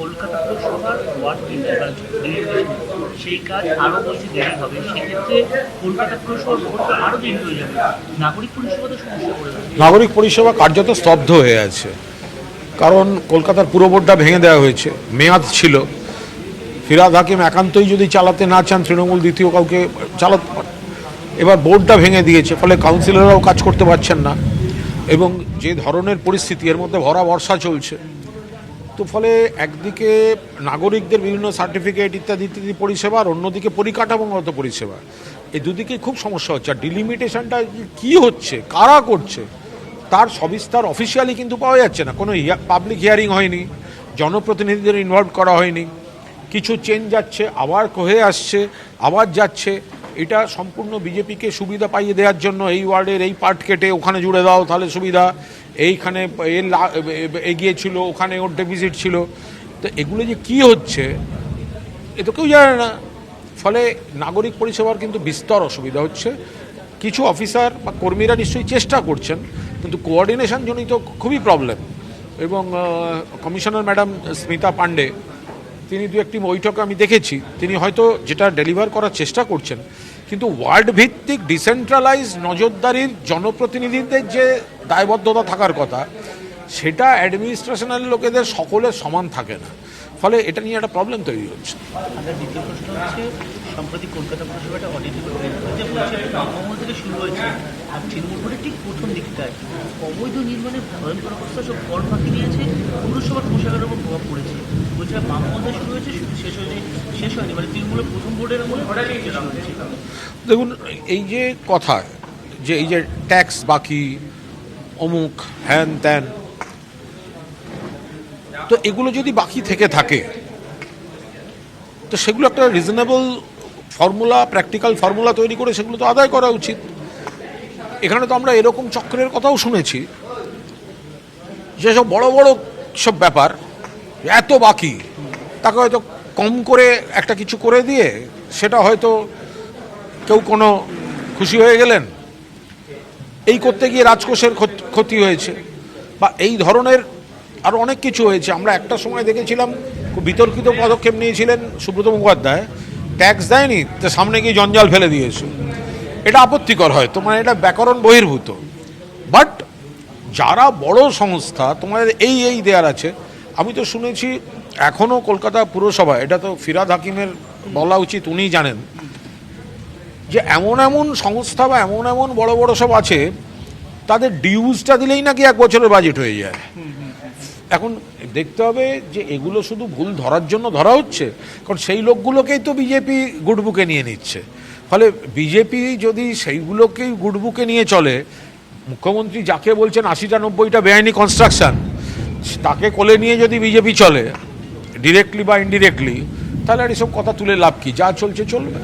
কলকাতা পুরসভার ওয়ার্ড সেই কাজ আরও বলছি দেরি হবে, সেক্ষেত্রে কলকাতা পুরসভার ভোটটা আরও দেরি হয়ে যাবে, নাগরিক পরিষেবা তো সমস্যা পড়ে যাবে। নাগরিক পরিষেবা কার্যত স্তব্ধ হয়ে আছে, কারণ কলকাতার পুরো বোর্ডটা ভেঙে দেওয়া হয়েছে। মেয়াদ ছিল, ফিরহাদ হাকিম একান্তই যদি চালাতে না চান তৃণমূল দ্বিতীয় কাউকে চালাতে পারে। এবার বোর্ডটা ভেঙে দিয়েছে, ফলে কাউন্সিলররাও কাজ করতে পারছেন না, এবং যে ধরনের পরিস্থিতি এর মধ্যে ভরা বর্ষা চলছে, তো ফলে একদিকে নাগরিকদের বিভিন্ন সার্টিফিকেট ইত্যাদি ইত্যাদি পরিষেবা, আর অন্যদিকে পরিকাঠামোগত পরিষেবা, এই দুদিকে খুব সমস্যা হচ্ছে। আর ডিলিমিটেশনটা কী হচ্ছে, কারা করছে, তার সবিস্তার অফিসিয়ালি কিন্তু পাওয়া যাচ্ছে না। কোনো পাবলিক হিয়ারিং হয়নি, জনপ্রতিনিধিদের ইনভলভ করা হয়নি। কিছু চেঞ্জ যাচ্ছে, আবার হয়ে আসছে, আবার যাচ্ছে। এটা সম্পূর্ণ বিজেপিকে সুবিধা পাইয়ে দেওয়ার জন্য, এই ওয়ার্ডের এই পার্ট কেটে ওখানে জুড়ে দাও তাহলে সুবিধা, এইখানে এগিয়ে ছিল, ওখানে ওর ডেফিসিট ছিল। তো এগুলো যে কী হচ্ছে এ তো কেউ জানে না। ফলে নাগরিক পরিষেবার কিন্তু বিস্তর অসুবিধা হচ্ছে। কিছু অফিসার বা কর্মীরা নিশ্চয়ই চেষ্টা করছেন, কিন্তু কোঅর্ডিনেশন জনিত খুবই প্রবলেম। এবং কমিশনার ম্যাডাম স্মিতা পান্ডে, তিনি দু একটি বৈঠকে আমি দেখেছি, তিনি হয়তো যেটা ডেলিভার করার চেষ্টা করছেন, কিন্তু ওয়ার্ড ভিত্তিক ডিসেন্ট্রালাইজ নজরদারির জনপ্রতিনিধিদের যে দায়বদ্ধতা থাকার কথা, সেটা অ্যাডমিনিস্ট্রেশনের লোকেদের সকলের সমান থাকে না। ফলে এটা নিয়ে একটা প্রবলেম তৈরি হচ্ছে। দ্বিতীয় প্রশ্ন হচ্ছে, সম্প্রতি কলকাতা পুরসভাটা অডিট বলছে মহল থেকে শুরু হয়েছে, আর তৃণমূল বোর্ডের ঠিক প্রথম দিকটায় অবৈধ নির্মাণের ভয়ঙ্কর অবস্থা, সব কর ফাঁকি দিয়েছে, পুরসভার পোশাকের উপর প্রভাব পড়েছে। বলছে মামমহলতে শুরু হয়েছে, শুধু শেষ হয়নি, মানে তৃণমূলের প্রথম বোর্ডের আমলে দেখুন, এই যে কথা, যে এই যে ট্যাক্স বাকি, অমুক হ্যান ত্যান, তো এগুলো যদি বাকি থেকে থাকে তো সেগুলো একটা রিজনেবল ফর্মুলা, প্র্যাকটিক্যাল ফর্মুলা তৈরি করে সেগুলো তো আদায় করা উচিত। এখানে তো আমরা এরকম চক্রের কথাও শুনেছি, যেসব বড় বড় সব ব্যাপার এত বাকি, তাকে হয়তো কম করে একটা কিছু করে দিয়ে সেটা হয়তো কেউ কোনো খুশি হয়ে গেলেন, এই করতে গিয়ে রাজকোষের ক্ষতি হয়েছে, বা এই ধরনের আরও অনেক কিছু হয়েছে। আমরা একটা সময় দেখেছিলাম, খুব বিতর্কিত পদক্ষেপ নিয়েছিলেন সুব্রত মুখোপাধ্যায়, ট্যাক্স দেয়নি তো সামনে গিয়ে জঞ্জাল ফেলে দিয়েছে। এটা আপত্তিকর হয়, তোমার এটা ব্যাকরণ বহির্ভূত। বাট যারা বড় সংস্থা, তোমাদের এই দেয়ার আছে। আমি তো শুনেছি এখনও কলকাতা পুরসভা, এটা তো ফিরহাদ হাকিমের বলা উচিত, উনিই জানেন, যে এমন এমন সংস্থা বা এমন বড় বড় সব আছে, তাদের ডিউজটা দিলেই নাকি 1 বছরের বাজেট হয়ে যায়। এখন দেখতে হবে যে এগুলো শুধু ভুল ধরার জন্য ধরা হচ্ছে, কারণ সেই লোকগুলোকেই তো বিজেপি গুডবুকে নিয়ে নিচ্ছে। ফলে বিজেপি যদি সেইগুলোকেই গুডবুকে নিয়ে চলে, মুখ্যমন্ত্রী যাকে বলছেন 80টা 90টা বেআইনি কনস্ট্রাকশন, তাকে কোলে নিয়ে যদি বিজেপি চলে ডিরেক্টলি বা ইনডিরেক্টলি, তাহলে আর এসব কথা তুলে লাভ কি, যা চলছে চলবে।